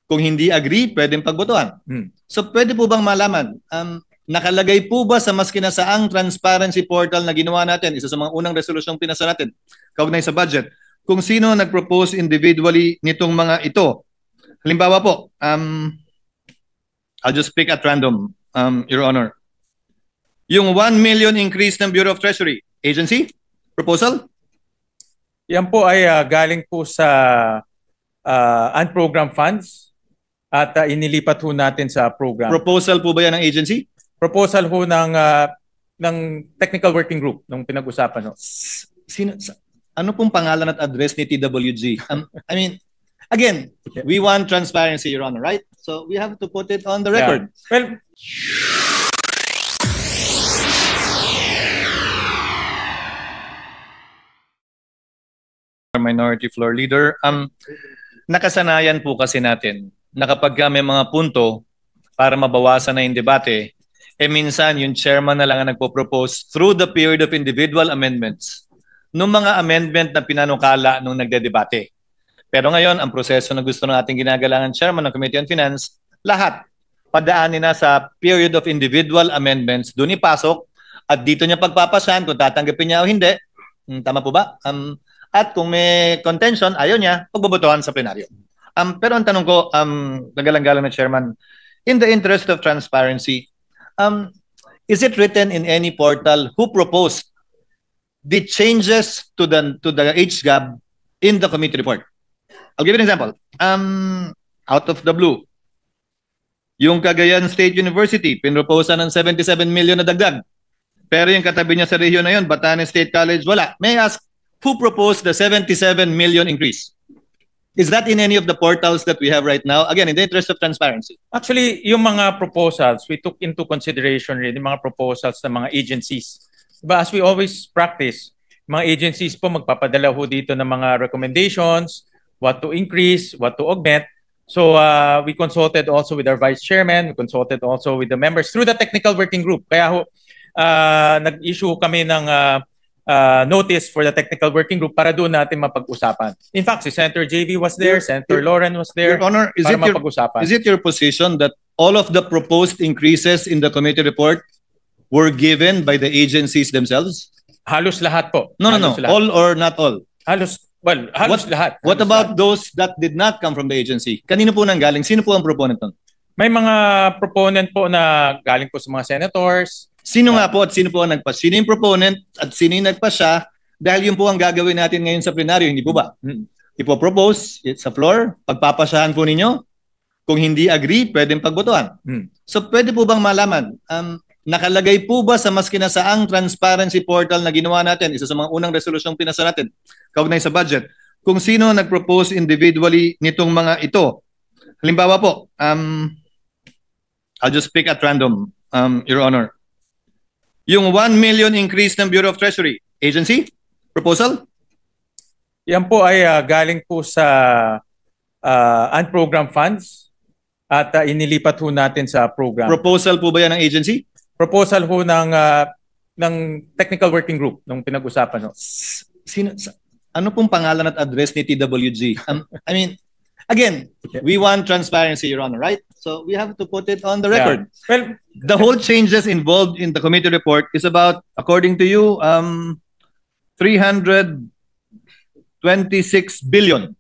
Kung hindi agree, pwedeng pagbotohan. So pwede po bang malaman, nakalagay po ba sa maskinasaang transparency portal na ginawa natin, isa sa mga unang resolusyong pinasa natin, kaugnay sa budget, kung sino nag-propose individually nitong mga ito? Halimbawa po, I'll just pick at random, Your Honor. Yung 1 million increase ng Bureau of Treasury, agency? Proposal? Yan po ay galing po sa unprogrammed funds at inilipat ho natin sa program. Proposal po ba yan ng agency? Proposal ho ng technical working group nung pinag-usapan ho. Ano pong pangalan at address ni TWG? I mean, again, we want transparency, Your Honor, right? So we have to put it on the record. Well, Minority Floor Leader, nakasanayan po kasi natin na kapag may mga punto para mabawasan na yung debate, minsan yung chairman na lang ang nagpo-propose through the period of individual amendments nung mga amendment na pinanukala nung nagdedebate. Pero ngayon, ang proseso na gusto ng ating ginagalangan chairman ng Committee on Finance, lahat padaanin na sa period of individual amendments, doon ipasok at dito niya pagpapasyahan kung tatanggapin niya o hindi. Tama po ba? At kung may contention, ayaw niya, pagbobotohan sa plenaryo. Pero ang tanong ko, nagalang-galang na chairman, in the interest of transparency, is it written in any portal who proposed the changes to the HGAB in the committee report? I'll give you an example. Out of the blue, yung Cagayan State University, pinroposa ng 77 million na dagdag. Pero yung katabi niya sa rehiyon na yun, Batanes State College, wala. May I ask, who proposed the 77 million increase? Is that in any of the portals that we have right now? Again, in the interest of transparency. Actually, yung mga proposals, we took into consideration rin yung mga proposals ng mga agencies. But as we always practice, mga agencies po magpapadala ho dito ng mga recommendations, what to increase, what to augment. So we consulted also with our vice chairman, we consulted also with the members through the technical working group. Kaya ho, nag-issue kami ng notice for the technical working group para doon natin mapag-usapan. In fact, si Senator JV was there, Senator Lauren was there. Your Honor, is it your position that all of the proposed increases in the committee report were given by the agencies themselves? Halos lahat po. No. All or not all? Halos lahat. What about those that did not come from the agency? Kanino po nang galing? Sino po ang proponent nun? May mga proponent po na galing po sa mga senators. Sino nga po at sino po ang nagpa? Sino yung proponent at sino yung nagpasya? Dahil yun po ang gagawin natin ngayon sa plenaryo, hindi po ba? Ipopropose sa floor, pagpapasyahan po ninyo. Kung hindi agree, pwedeng pagbotohan. So pwede po bang malaman, nakalagay po ba sa maskinasaang transparency portal na ginawa natin, isa sa mga unang resolusyong pinasa natin, kaugnay sa budget, kung sino nag-propose individually nitong mga ito? Halimbawa po, I'll just pick at random, Your Honor. Yung 1 million increase ng Bureau of Treasury, agency? Proposal? Yan po ay galing po sa unprogrammed funds at inilipat ho natin sa program. Proposal po ba yan ng agency? Proposal ho ng technical working group nung pinag-usapan ho. Ano pong pangalan at address ni TWG? I mean, again, we want transparency, Your Honor, right? So we have to put it on the record. Well, the whole changes involved in the committee report is about, according to you, 326 billion.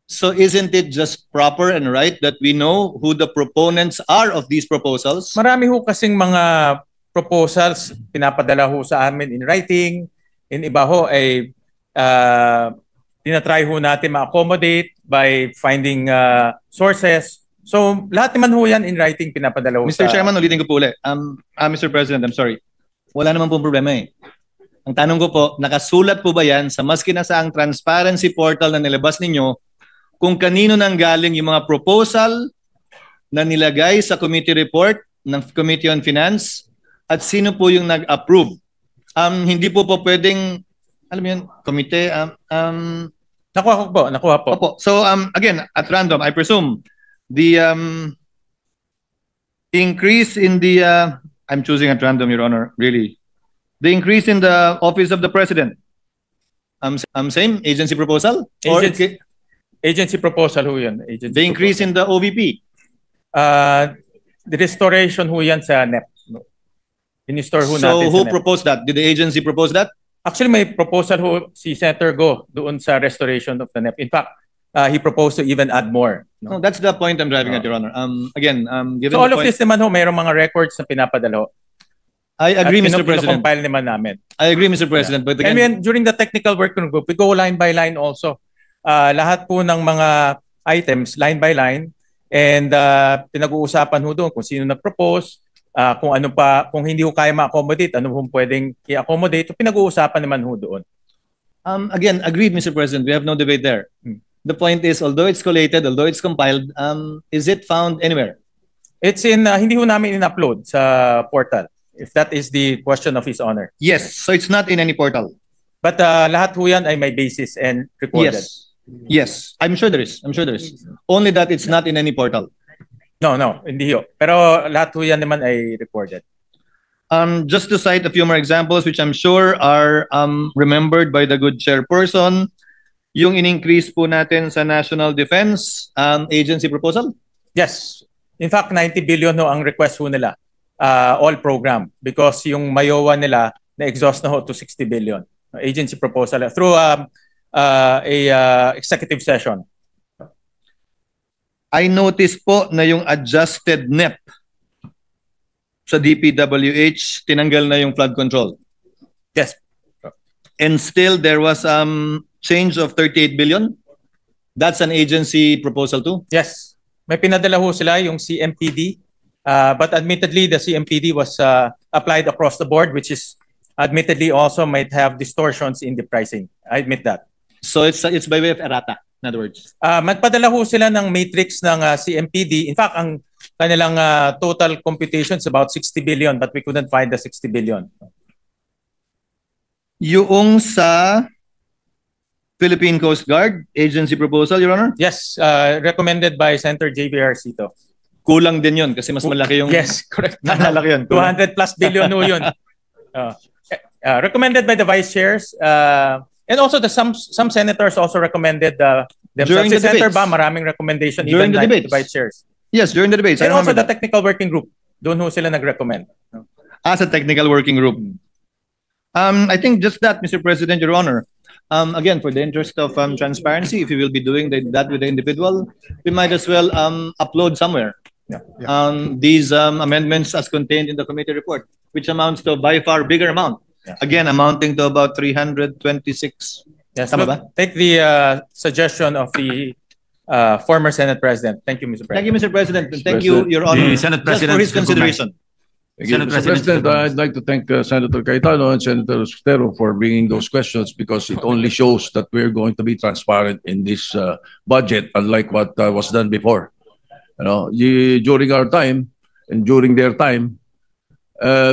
So isn't it just proper and right that we know who the proponents are of these proposals? Marami ho kasing mga proposals pinapadala ho sa amin in writing. In iba ho ay tinatry ho natin ma-accommodate by finding sources. So lahat naman ho yan in writing pinapadala ho. Mr. Chairman, ulitin ko po ulit. Mr. President, I'm sorry. Wala naman pong problema eh. Ang tanong ko po, nakasulat po ba yan sa maskinasaang transparency portal na nilabas ninyo kung kanino nang galing yung mga proposal na nilagay sa committee report ng Committee on Finance at sino po yung nag-approve? Hindi po pwedeng, alam mo yun, komite, Nakuha po. Opo. So again, at random, I presume, the increase in the, I'm choosing at random, Your Honor, really. The increase in the Office of the President, same agency proposal? Agency proposal ho yun. Agency The increase in the OVP. The restoration ho yan sa NEP. In-store ho So natin who sa NEP. proposed that? Did the agency propose that? Actually, may proposal ho si Senator Go doon sa restoration of the NEP. In fact, he proposed to even add more. No, that's the point I'm driving at, Your Honor. Again, given So all the of point, this naman ho, mayroong mga records na pinapadala ho. I agree, Mr. President. Compile naman namin. I agree, Mr. President. But And again, then, during the technical working group, we go line by line also. Lahat po ng mga items, line by line. And pinag-uusapan ho doon kung sino nag-propose, kung ano pa, kung hindi ho kaya ma-accommodate, ano ho pwedeng i-accommodate. Pinag-uusapan naman ho doon. again, agreed, Mr. President. We have no debate there. The point is, although it's collated, although it's compiled, is it found anywhere? It's in, hindi ho namin in-upload sa portal, if that is the question of His Honor. Yes. So it's not in any portal. But lahat ho yan ay may basis and recorded. Yes. Yes. I'm sure there is. I'm sure there is. Only that it's not in any portal. No, hindi ho. Pero lahat ho yan naman ay recorded. Just to cite a few more examples, which I'm sure are remembered by the good chairperson, yung in-increase po natin sa National Defense Agency proposal. Yes. In fact, 90 billion ho ang request ho nila. All program. Because yung Mayowa nila na-exhaust na ho to 60 billion. Agency proposal through a executive session. I noticed po na yung adjusted NEP sa DPWH, tinanggal na yung flood control. Yes. And still there was change of 38 billion. That's an agency proposal too. Yes. May pinadala ho sila yung CMPD. But admittedly, the CMPD was applied across the board, which is admittedly also might have distortions in the pricing. I admit that. So it's by way of errata, in other words. Magpadala ho sila ng matrix ng CMPD. In fact, ang kanilang total computation is about 60 billion, but we couldn't find the 60 billion. Yung sa Philippine Coast Guard agency proposal, Your Honor? Yes, recommended by Senator JVR Cito. Kulang din yun kasi mas malaki yung... Yes, correct. Malaki yun. 200 plus billion ho yun. Recommended by the vice chairs. And also some senators also recommended themselves. During the Senator debates. Ba, maraming recommendation During even the like debates. the vice chairs. Yes, during the debates. And I also remember the technical working group. Doon ho sila nag-recommend. as a technical working group. I think just that, Mr. President, Your Honor. Again, for the interest of transparency, if you will be doing that with the individual, we might as well upload somewhere these amendments as contained in the committee report, which amounts to a by far bigger amount. Again, amounting to about 326. Yes, Tama look, ba? take the suggestion of the former Senate President. Thank you, Mr. Thank President. you, Mr. President. And thank you, Your Honor, The Senate just for President his consideration. Thank you, Mr. President, I'd like to thank Senator Cayetano and Senator Sotero for bringing those questions because it only shows that we're going to be transparent in this budget, unlike what was done before. You know, during our time and during their time,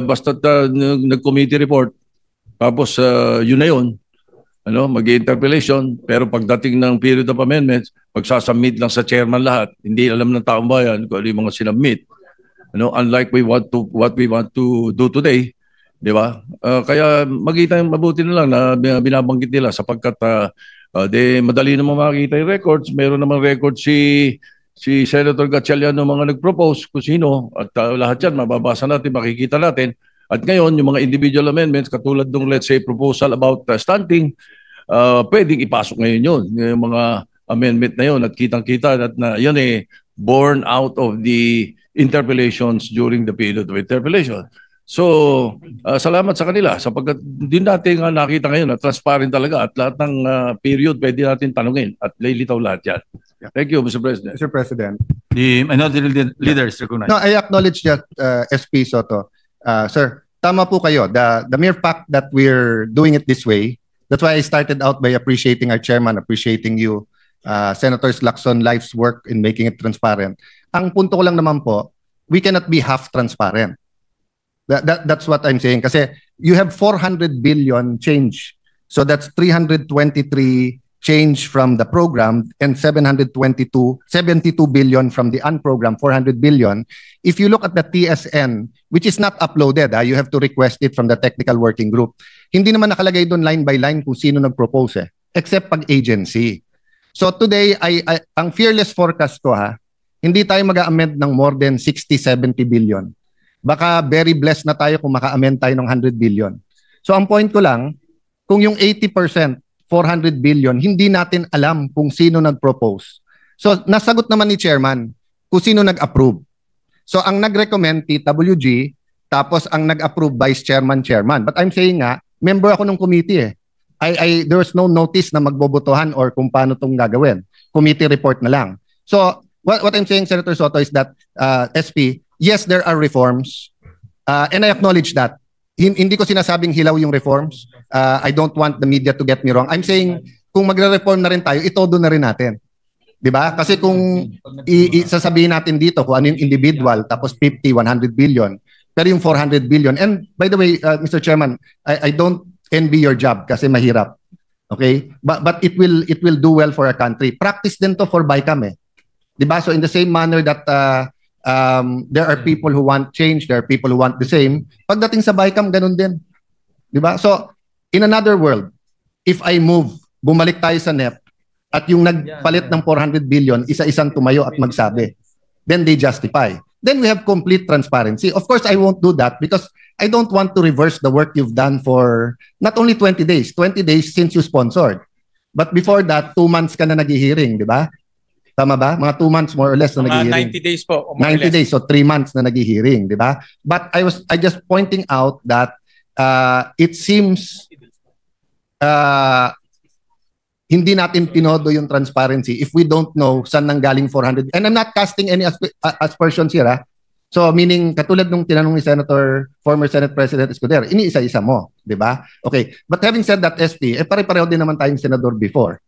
basta nag-committee report, tapos yun na yun, ano, mag-interpellation, pero pagdating ng period of amendments, magsasubmit lang sa chairman lahat, hindi alam ng taong bayan kung ano yung mga sinubmit. You know, unlike what we want to do today, di ba? Kaya mabuti na lang na binabanggit nila sapagkat madali naman makikita yung records. Meron naman record si Senator Gatchalian ng mga nag-propose kung sino at lahat yan mababasa natin, makikita natin. At ngayon, yung mga individual amendments katulad ng let's say proposal about stunting, pwedeng ipasok ngayon yun. Yung mga amendment na yun at kitang-kita at na yun born out of the interpellations during the period of interpellation. So, salamat sa kanila sapagkat din natin nakita ngayon na transparent talaga at lahat ng period pwede natin tanungin at lilitaw lahat yan. Thank you, Mr. President. Mr. President. The minority leaders recognize. No, I acknowledge that, SP Soto. Sir, tama po kayo. The mere fact that we're doing it this way, that's why I started out by appreciating our chairman, appreciating you, Senators Lacson, life's work in making it transparent. Ang punto ko lang naman po, we cannot be half transparent. That's what I'm saying. Kasi you have 400 billion change. So that's 323 change from the program and 72 billion from the unprogrammed, 400 billion. If you look at the TSN, which is not uploaded, you have to request it from the technical working group. Hindi naman nakalagay doon line by line kung sino nag-propose except pag agency. So today, ang fearless forecast ko hindi tayo mag-amend ng more than 60-70 billion. Baka very blessed na tayo kung maka-amend tayo ng 100 billion. So ang point ko lang, kung yung 80%, 400 billion, hindi natin alam kung sino nag-propose. So nasagot naman ni Chairman kung sino nag-approve. So ang nag-recommend TWG, tapos ang nag-approve Vice Chairman, Chairman. But I'm saying member ako ng committee there was no notice na magbobotohan or kung paano itong gagawin. Committee report na lang. So what I'm saying, Senator Soto, is that SP, yes, there are reforms, and I acknowledge that. Hindi ko sinasabing hilaw yung reforms. I don't want the media to get me wrong. I'm saying, kung magre-reform na rin tayo, itodo na rin natin. Diba? Kasi kung sasabihin natin dito kung ano yung individual, tapos 50, 100 billion, pero yung 400 billion, and by the way, Mr. Chairman, I don't envy your job kasi mahirap. Okay? But it will do well for our country. Practice din to for BICAM Diba? So in the same manner that there are people who want change, there are people who want the same, pagdating sa BICAM, ganun din. Diba? So, in another world, if I move, bumalik tayo sa NEP, at yung nagpalit ng 400 billion, isa-isang tumayo at magsabi, then they justify. Then we have complete transparency. Of course, I won't do that because I don't want to reverse the work you've done for not only 20 days since you sponsored. But before that, 2 months ka na nag-hearing, di ba? Tama ba? Mga 2 months more or less na nag-hearing. 90 days po. 90 days, so 3 months na nag-hearing, di ba? But I just pointing out that it seems hindi natin tinodo yung transparency if we don't know saan nanggaling 400. And I'm not casting any aspersions here. So meaning, katulad nung tinanong ni former Senate President Escudero, iniisa-isa mo, di ba? Okay, but having said that, SP, pare-pareho din naman tayong senador before.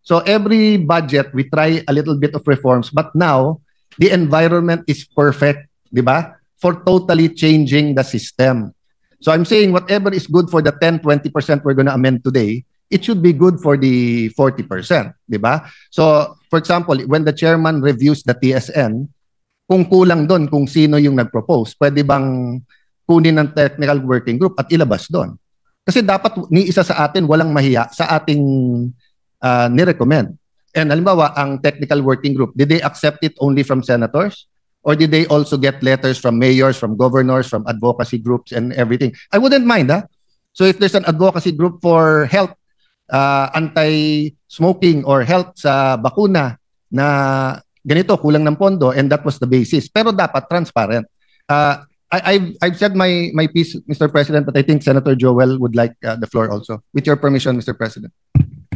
So every budget, we try a little bit of reforms, but now, the environment is perfect, di ba? For totally changing the system. So I'm saying whatever is good for the 10-20% we're going to amend today, it should be good for the 40%, di ba? So, for example, when the chairman reviews the TSN, kung kulang doon kung sino yung nag-propose, pwede bang kunin ng technical working group at ilabas doon? Kasi dapat ni isa sa atin walang mahiya sa ating ni-recommend. And halimbawa, ang technical working group, did they accept it only from senators? Or did they also get letters from mayors, from governors, from advocacy groups and everything? I wouldn't mind, So if there's an advocacy group for health, anti-smoking or health sa bakuna na ganito, kulang ng pondo, and that was the basis. Pero dapat transparent. I've said my piece, Mr. President, but I think Senator Joel would like the floor also. With your permission, Mr. President.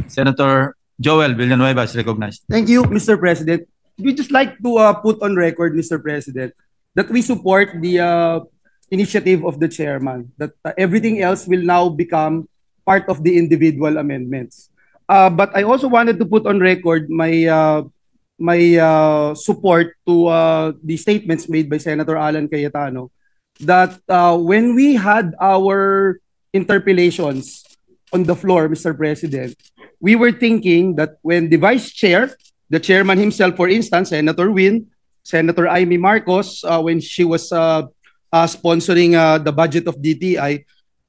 Senator Joel Villanueva is recognized. Thank you, Mr. President. We just like to put on record, Mr. President, that we support the initiative of the chairman, that everything else will now become part of the individual amendments. But I also wanted to put on record my support to the statements made by Senator Alan Cayetano that when we had our interpellations on the floor, Mr. President, we were thinking that when the vice chair, the chairman himself, for instance, Senator Win, Senator Amy Marcos, when she was sponsoring the budget of DTI,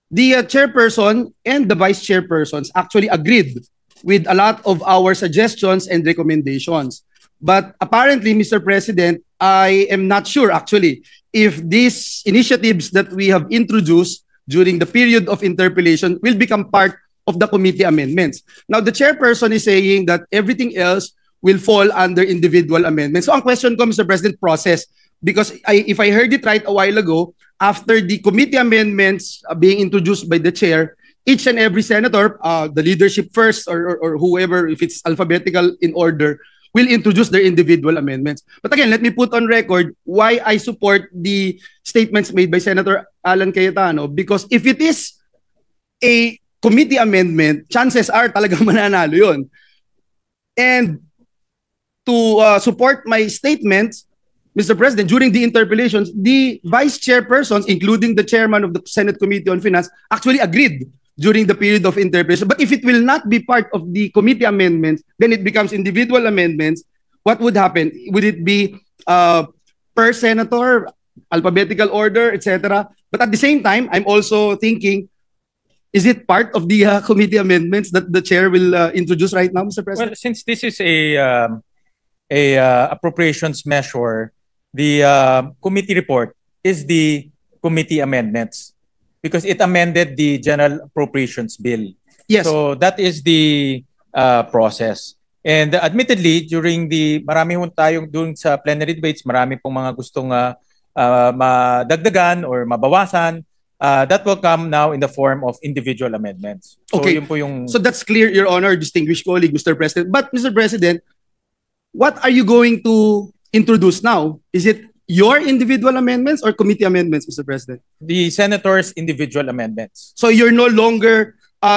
the chairperson and the vice chairpersons actually agreed with a lot of our suggestions and recommendations. But apparently, Mr. President, I am not sure actually if these initiatives that we have introduced during the period of interpellation will become part of the committee amendments. Now, the chairperson is saying that everything else will fall under individual amendments. So ang question ko, Mr. President, process. Because if I heard it right a while ago, after the committee amendments being introduced by the chair, each and every senator, the leadership first or whoever, if it's alphabetical in order, will introduce their individual amendments. But again, let me put on record why I support the statements made by Senator Alan Cayetano. Because if it is a committee amendment, chances are talagang mananalo yun. And to support my statements, Mr. President, during the interpellations, the vice chairpersons, including the chairman of the Senate Committee on Finance, actually agreed during the period of interpellation. But if it will not be part of the committee amendments, then it becomes individual amendments. What would happen? Would it be per senator, alphabetical order, etc.? But at the same time, I'm also thinking, Is it part of the committee amendments that the chair will introduce right now, Mr. Well, President? since this is a appropriations measure, the committee report is the committee amendments because it amended the General Appropriations Bill. Yes. So that is the process. And admittedly, during marami hong tayong doon sa plenary debates, marami pong mga gustong madagdagan or mabawasan. That will come now in the form of individual amendments. So Okay. yun po yung... So that's clear, Your Honor, distinguished colleague, Mr. President. But, Mr. President, what are you going to introduce now? Is it your individual amendments or committee amendments, Mr. President? the senators' individual amendments. So you're no longer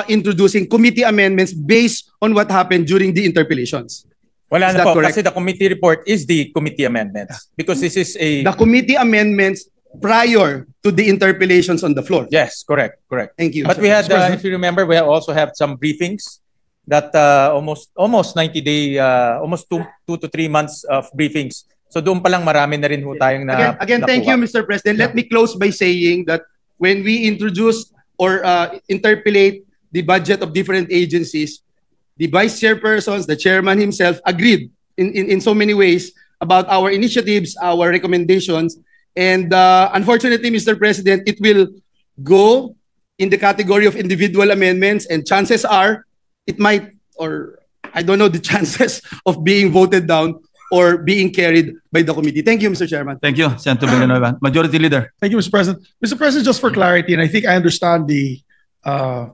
introducing committee amendments based on what happened during the interpellations. Wala Is na that po, correct? kasi the committee report is the committee amendments. Because this is a... The committee amendments prior to the interpellations on the floor. Yes, correct. Thank you. But we had, if you remember, we also have some briefings that almost 90-day, almost 2 to 3 months of briefings. So doon pa lang marami na rin ho tayong Again, thank you, Mr. President. Let me close by saying that when we introduce or interpolate the budget of different agencies, the vice chairpersons, the chairman himself agreed in so many ways about our initiatives, our recommendations. And unfortunately, Mr. President, it will go in the category of individual amendments, and chances are it might, or I don't know the chances of being voted down or being carried by the committee. Thank you, Mr. Chairman. Thank you, Senator Villanueva. Majority Leader. Thank you, Mr. President. Mr. President, just for clarity, and I think I understand the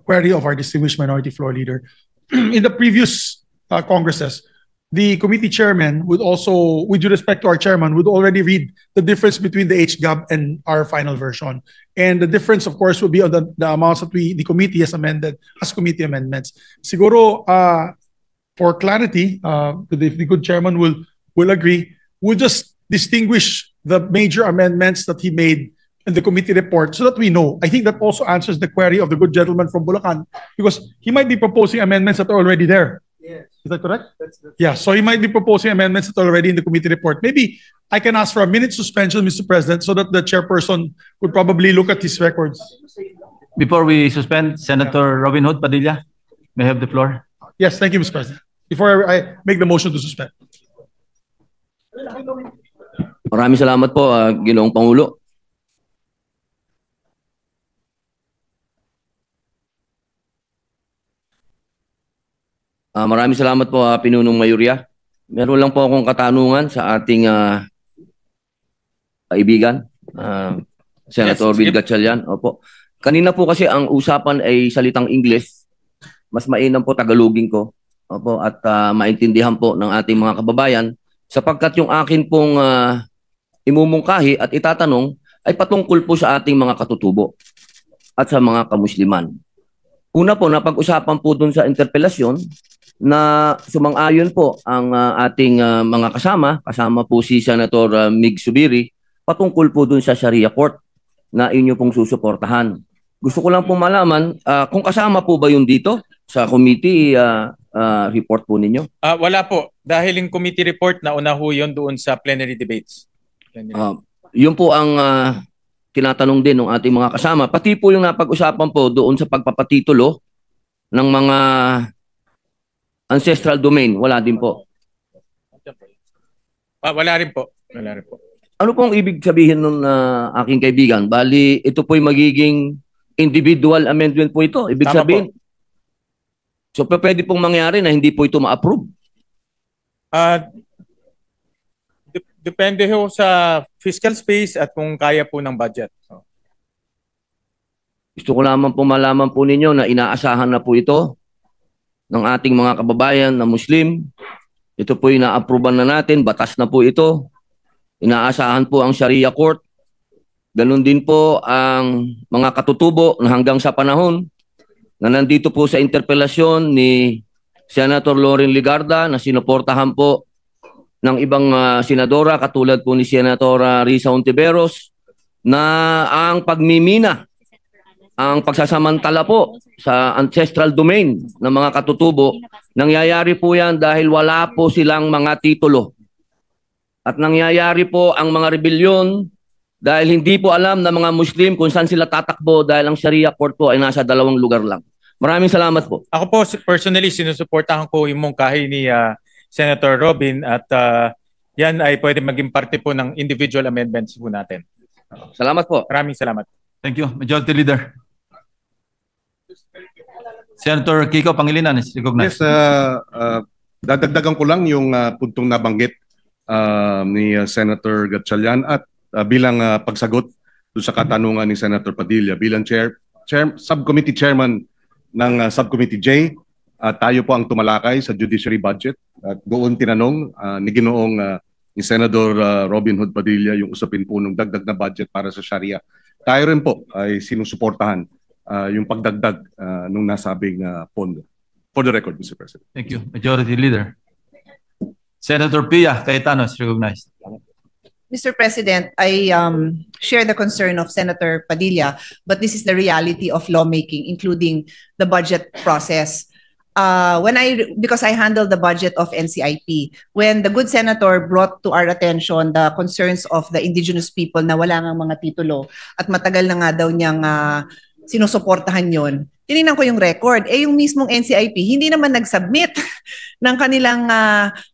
query of our distinguished minority floor leader. In the previous Congresses, the committee chairman would also, with due respect to our chairman, would already read the difference between the HGAB and our final version. And the difference, of course, would be on the amounts that the committee has amended as committee amendments. Siguro, for clarity, if the good chairman will agree, we'll just distinguish the major amendments that he made in the committee report so that we know. I think that also answers the query of the good gentleman from Bulacan, because he might be proposing amendments that are already there. Yes. Is that correct? That's Yeah, so he might be proposing amendments that are already in the committee report. Maybe I can ask for a minute suspension, Mr. President, so that the chairperson would probably look at his records. Before we suspend, Senator Robin Hood Padilla, may I have the floor. Yes, thank you, Mr. President. Before I make the motion to suspend. Maraming salamat po, Ginoong Pangulo. Maraming salamat po, Pinunong Mayorya. Meron lang po akong katanungan sa ating kaibigan, Senator Yes, Bill Gatchalian. Opo. Kanina po kasi ang usapan ay salitang English. Mas mainam po Tagalogin ko. Opo, at maintindihan po ng ating mga kababayan sapagkat yung akin pong imumungkahi at itatanong ay patungkol po sa ating mga katutubo at sa mga kamusliman. Una po, napag-usapan po dun sa interpelasyon na sumang-ayon po ang ating mga kasama po si Senator Mig Zubiri, patungkol po dun sa Sharia Court na inyo pong susuportahan. Gusto ko lang pong malaman kung kasama po ba yun dito sa committee report po ninyo? Wala po. Dahil yung committee report na una ho yun doon sa plenary debates. Yun po ang tinatanong din ng ating mga kasama. Pati po yung napag-usapan po doon sa pagpapatitulo ng mga ancestral domain. Wala din po. Wala rin po. Wala rin po. Ano pong ibig sabihin nun aking kaibigan? Bali, ito po'y magiging individual amendment po ito. Ibig Tama sabihin, so pwede pong mangyari na hindi po ito ma-approve. Depende ho sa fiscal space at kung kaya po ng budget. Gusto ko lamang po malaman po ninyo na inaasahan na po ito ng ating mga kababayan na Muslim. Ito po ina-approvean na natin, batas na po ito. Inaasahan po ang Sharia Court. Ganon din po ang mga katutubo na hanggang sa panahon na nandito po sa interpelasyon ni Senator Loren Legarda na sinuportahan po ng ibang senadora katulad po ni Senator Risa Hontiveros na ang pagmimina, ang pagsasamantala po sa ancestral domain ng mga katutubo, nangyayari po yan dahil wala po silang mga titulo. At nangyayari po ang mga rebelyon dahil hindi po alam ng mga Muslim kung saan sila tatakbo dahil ang Sharia court po ay nasa 2 lugar lang. Maraming salamat po. Ako po personally sinusuportahan ko yung mungkahi ni Senator Robin at yan ay pwede maging parte po ng individual amendments po natin. Salamat po. Maraming salamat. Thank you. Majority Leader. Senator Kiko Pangilinan is recognized. Yes, dadagdagan ko lang yung puntong nabanggit ni Senator Gatchalian at bilang pagsagot doon sa katanungan ni Senator Padilla bilang subcommittee chairman ng Subcommittee J, tayo po ang tumalakay sa judiciary budget at doon tinanong ni ni Senator Robin Hood Padilla yung usapin po ng dagdag na budget para sa Sharia. Tayo rin po ay sinusuportahan yung pagdagdag nung nasabing pondo. For the record, Mr. President. Thank you. Majority Leader. Senator Pia Cayetano is recognized. Mr. President, I share the concern of Senator Padilla, but this is the reality of lawmaking, including the budget process. Because I handle the budget of NCIP, when the good senator brought to our attention the concerns of the indigenous people na wala ngang mga titulo at matagal na nga daw niyang sinusuportahan yon, tinignan ko yung record. Yung mismong NCIP, hindi naman nag-submit ng kanilang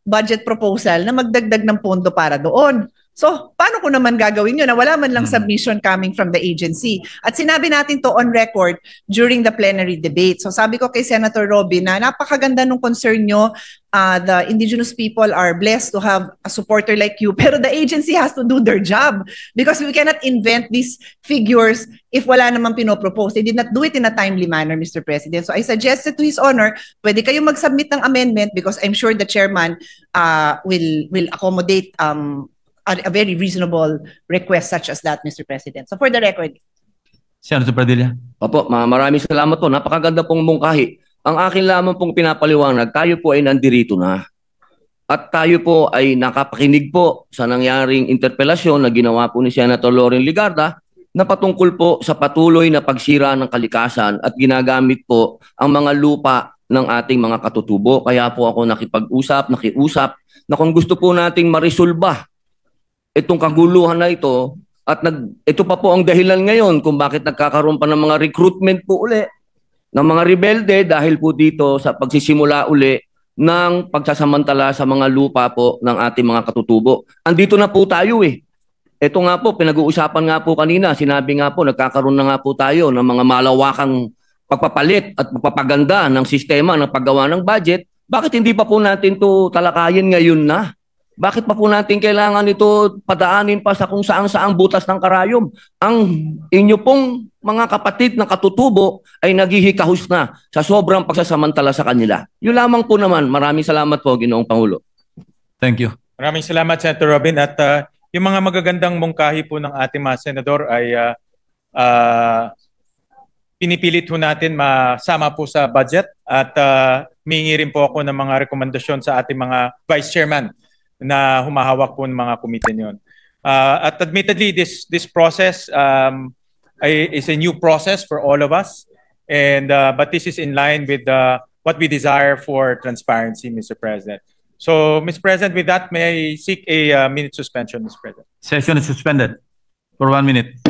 budget proposal na magdagdag ng pondo para doon. So, paano ko naman gagawin yun na wala man lang submission coming from the agency? At sinabi natin to on record during the plenary debate. So, sabi ko kay Senator Robin na napakaganda nung concern nyo. The indigenous people are blessed to have a supporter like you, pero the agency has to do their job because we cannot invent these figures if wala namang pinopropose. They did not do it in a timely manner, Mr. President. So, I suggested to His Honor, pwede kayong mag-submit ng amendment because I'm sure the chairman will accommodate a very reasonable request such as that, Mr. President. So for the record. Senator Padilla. Opo, maraming salamat po. Napakaganda pong mungkahi. Ang akin lamang pong pinapaliwanag, tayo po ay nandirito na. At tayo po ay nakapakinig po sa nangyaring interpelasyon na ginawa po ni Senator Loren Legarda na patungkol po sa patuloy na pagsira ng kalikasan at ginagamit po ang mga lupa ng ating mga katutubo. Kaya po ako nakiusap na kung gusto po nating marisolba itong kaguluhan na ito at ito pa po ang dahilan ngayon kung bakit nagkakaroon pa ng mga recruitment po uli ng mga rebelde dahil po dito sa pagsisimula uli ng pagsasamantala sa mga lupa po ng ating mga katutubo. Andito na po tayo eh. Ito nga po, pinag-uusapan nga po kanina, sinabi nga po, nagkakaroon na nga po tayo ng mga malawakang pagpapalit at pagpapaganda ng sistema ng paggawa ng budget. Bakit hindi pa po natin to talakayin ngayon na? Bakit pa po natin kailangan ito padaanin pa sa kung saan-saang butas ng karayom? Ang inyo pong mga kapatid na katutubo ay naghihikahus na sa sobrang pagsasamantala sa kanila. Yun lamang po naman. Maraming salamat po, Ginoong Pangulo. Thank you. Maraming salamat, Senator Robin. At yung mga magagandang mungkahi po ng ating mga senador ay pinipilit po natin masama po sa budget at mingi rin po ako ng mga rekomendasyon sa ating mga vice chairman na humahawak po ng mga komite niyon. At admittedly, this process is a new process for all of us, and but this is in line with what we desire for transparency, Mr. President. So, Mr. President, with that, may I seek a minute suspension, Mr. President? Session is suspended for 1 minute.